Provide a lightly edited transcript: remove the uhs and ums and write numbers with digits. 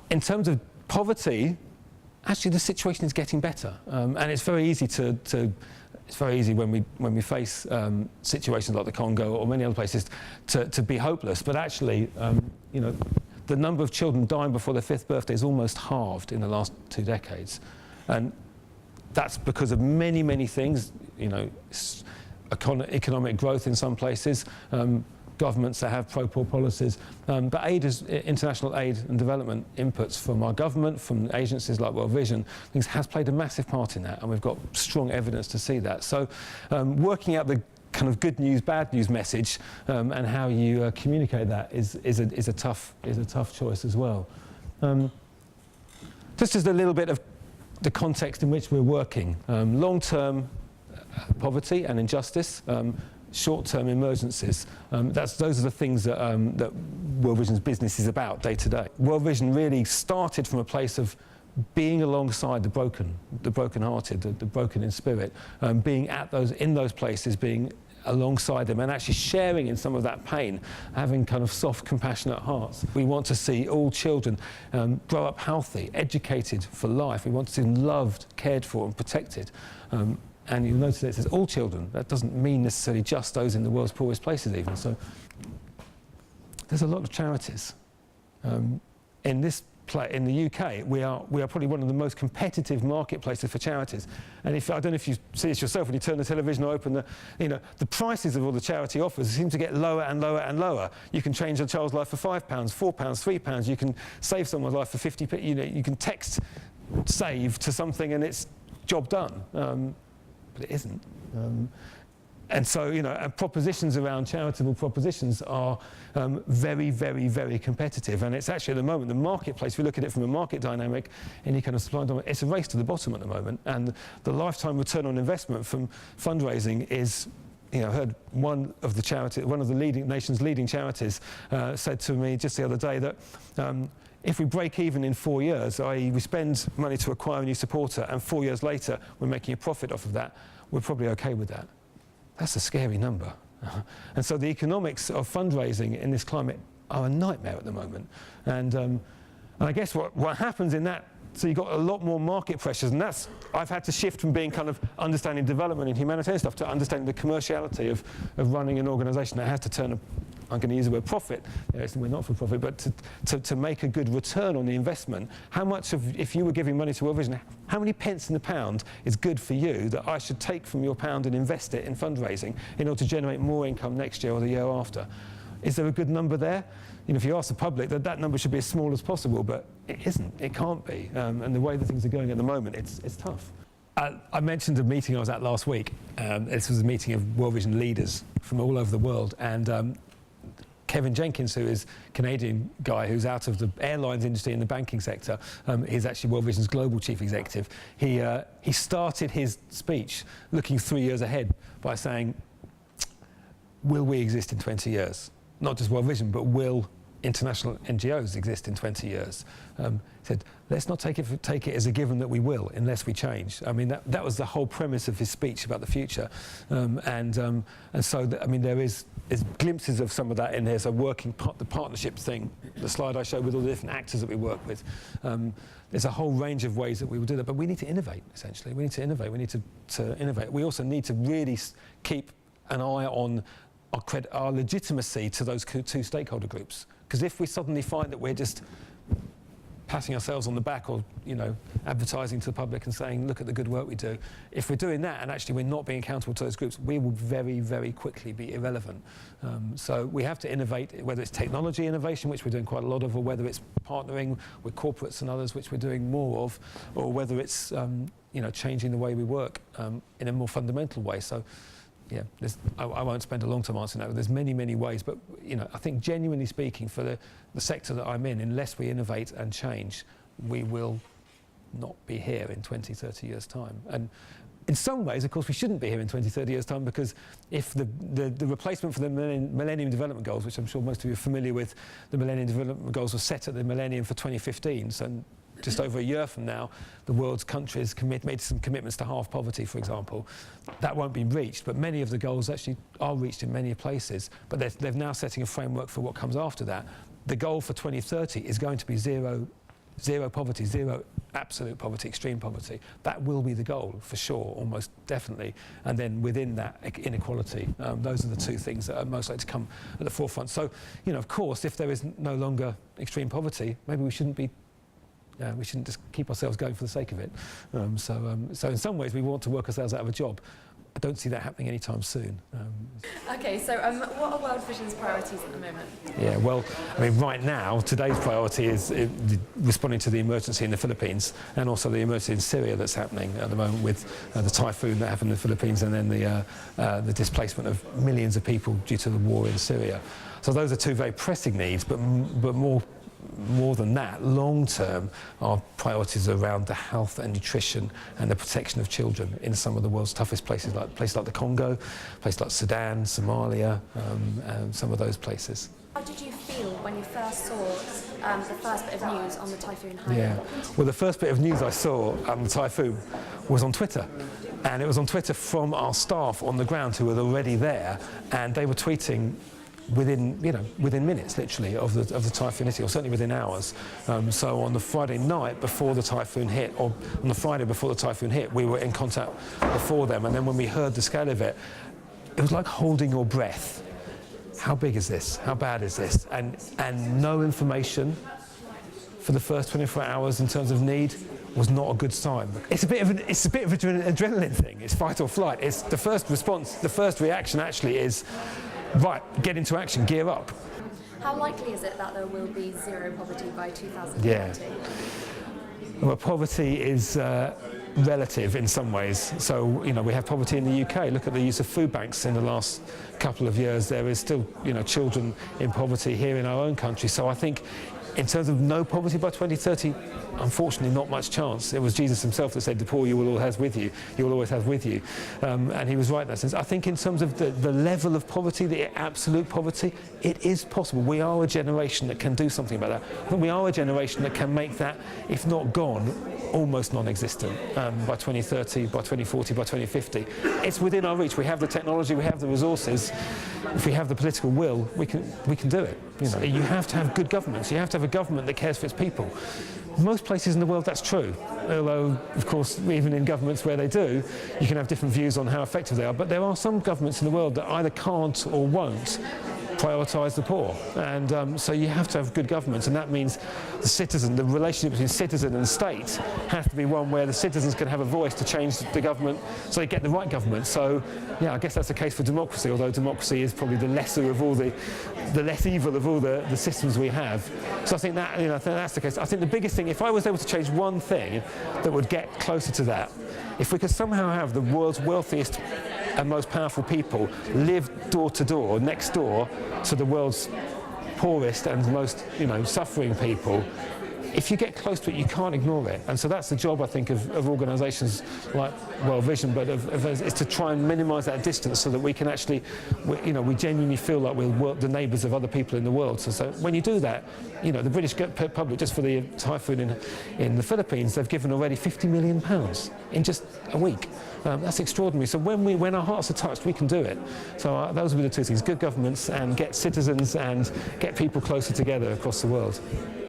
in terms of poverty, actually the situation is getting better, and it's very easy it's very easy when we face situations like the Congo or many other places to be hopeless. But actually, you know, the number of children dying before their 5th birthday is almost halved in the last 2 decades, and that's because of many, many things. You know, economic growth in some places, governments that have pro-poor policies, but international aid and development inputs from our government, from agencies like World Vision, things has played a massive part in that, and we've got strong evidence to see that. So working out the kind of good news, bad news message, and how you communicate that is a tough choice as well. Just as a little bit of the context in which we're working, long-term poverty and injustice, short-term emergencies. Those are the things that, that World Vision's business is about day to day. World Vision really started from a place of being alongside the broken-hearted, the broken in spirit, being in those places, being alongside them and actually sharing in some of that pain, having kind of soft, compassionate hearts. We want to see all children grow up healthy, educated for life. We want to see them loved, cared for and protected. And you'll notice that it says all children. That doesn't mean necessarily just those in the world's poorest places even. So there's a lot of charities. In the UK, we are probably one of the most competitive marketplaces for charities. And I don't know if you see this yourself when you turn the television or open the prices of all the charity offers seem to get lower and lower and lower. You can change a child's life for £5, £4, £3. You can save someone's life for 50p. You know, you can text save to something and it's job done. But it isn't. And so, you know, and propositions around charitable propositions are very, very, very competitive. And it's actually at the moment, the marketplace, if you look at it from a market dynamic, any kind of supply and demand, it's a race to the bottom at the moment. And the lifetime return on investment from fundraising is, you know, I heard one of the nation's leading charities said to me just the other day that if we break even in 4 years, i.e. we spend money to acquire a new supporter and 4 years later we're making a profit off of that, we're probably okay with that. That's a scary number. And so the economics of fundraising in this climate are a nightmare at the moment. And I guess what happens in that, so you've got a lot more market pressures, and I've had to shift from being kind of understanding development and humanitarian stuff to understanding the commerciality of running an organisation that has to turn I'm going to use the word profit, we're not for profit, but to make a good return on the investment. How much if you were giving money to World Vision, how many pence in the pound is good for you that I should take from your pound and invest it in fundraising in order to generate more income next year or the year after? Is there a good number there? You know, if you ask the public, that number should be as small as possible, but it isn't, it can't be. And the way that things are going at the moment, it's tough. I mentioned a meeting I was at last week. This was a meeting of World Vision leaders from all over the world, and Kevin Jenkins, who is a Canadian guy who's out of the airlines industry in the banking sector, he's actually World Vision's global chief executive. He started his speech looking 3 years ahead by saying, will we exist in 20 years? Not just World Vision, but will international NGOs exist in 20 years? He said, let's not take it as a given that we will, unless we change. I mean, that was the whole premise of his speech about the future. And so, I mean, there's glimpses of some of that in there. So the partnership thing, the slide I showed with all the different actors that we work with. There's a whole range of ways that we will do that, but we need to innovate, essentially. We need to innovate. We need to innovate. We also need to really keep an eye on our legitimacy to those two stakeholder groups. Because if we suddenly find that we're just patting ourselves on the back or, you know, advertising to the public and saying, look at the good work we do, if we're doing that and actually we're not being accountable to those groups, we will very, very quickly be irrelevant. So we have to innovate, whether it's technology innovation, which we're doing quite a lot of, or whether it's partnering with corporates and others, which we're doing more of, or whether it's, you know, changing the way we work in a more fundamental way. So, yeah, I won't spend a long time answering that, but there's many, many ways. But, you know, I think genuinely speaking, for the sector that I'm in, unless we innovate and change, we will not be here in 20, 30 years' time. And in some ways, of course, we shouldn't be here in 20, 30 years' time, because if the replacement for the Millennium Development Goals, which I'm sure most of you are familiar with, the Millennium Development Goals were set at the Millennium for 2015, so just over a year from now, the world's countries made some commitments to halve poverty, for example. That won't be reached, but many of the goals actually are reached in many places. But they're now setting a framework for what comes after that. The goal for 2030 is going to be zero zero poverty, zero absolute poverty, extreme poverty. That will be the goal for sure, almost definitely. And then within that, inequality. Those are the two things that are most likely to come at the forefront. So, you know, of course, if there is no longer extreme poverty, maybe we shouldn't just keep ourselves going for the sake of it. So in some ways, we want to work ourselves out of a job. I don't see that happening anytime soon. Okay, so what are World Vision's priorities at the moment? Yeah, well, I mean, right now, today's priority is responding to the emergency in the Philippines and also the emergency in Syria that's happening at the moment with the typhoon that happened in the Philippines and then the displacement of millions of people due to the war in Syria. So those are two very pressing needs, but more than that, long term, our priorities are around the health and nutrition and the protection of children in some of the world's toughest places like the Congo, places like Sudan, Somalia, and some of those places. How did you feel when you first saw the first bit of news on the typhoon Haiyan? Yeah, well, the first bit of news I saw on the typhoon was on Twitter. And it was on Twitter from our staff on the ground who were already there, and they were tweeting within minutes, literally, of the typhoon hitting, or certainly within hours. So on the Friday night before the typhoon hit, or on the Friday before the typhoon hit, we were in contact before them. And then when we heard the scale of it, it was like holding your breath. How big is this? How bad is this? And no information for the first 24 hours in terms of need was not a good sign. It's a bit of an adrenaline thing. It's fight or flight. It's the first response, the first reaction actually is, right, get into action, gear up. How likely is it that there will be zero poverty by 2030? Yeah. Well, poverty is relative in some ways. So, you know, we have poverty in the UK. Look at the use of food banks in the last couple of years. There is still, you know, children in poverty here in our own country. So I think in terms of no poverty by 2030, unfortunately not much chance. It was Jesus himself that said, the poor you will always have with you, and he was right in that sense. I think in terms of the level of poverty, the absolute poverty, it is possible. We are a generation that can do something about that. I think we are a generation that can make that, if not gone, almost non-existent by 2030, by 2040, by 2050. It's within our reach. We have the technology, we have the resources. If we have the political will, we can do it. You know, you have to have good governments. You have to have a government that cares for its people. Most places in the world that's true, although of course even in governments where they do, you can have different views on how effective they are, but there are some governments in the world that either can't or won't prioritise the poor, and so you have to have good governments, and that means the citizen, the relationship between citizen and state has to be one where the citizens can have a voice to change the government so they get the right government. So yeah, I guess that's the case for democracy, although democracy is probably the lesser of all the less evil of all the systems we have. So I think that, you know, that's the case. I think the biggest thing, if I was able to change one thing that would get closer to that, if we could somehow have the world's wealthiest and most powerful people live door to door, next door to the world's poorest and most, you know, suffering people, if you get close to it, you can't ignore it. And so that's the job, I think, of organisations like World Vision, but is to try and minimise that distance so that we can actually, we genuinely feel like we're the neighbours of other people in the world. So when you do that, you know, the British public, just for the typhoon in the Philippines, they've given already £50 million in just a week. That's extraordinary. So when our hearts are touched, we can do it. So those will be the two things: good governments and get citizens and get people closer together across the world.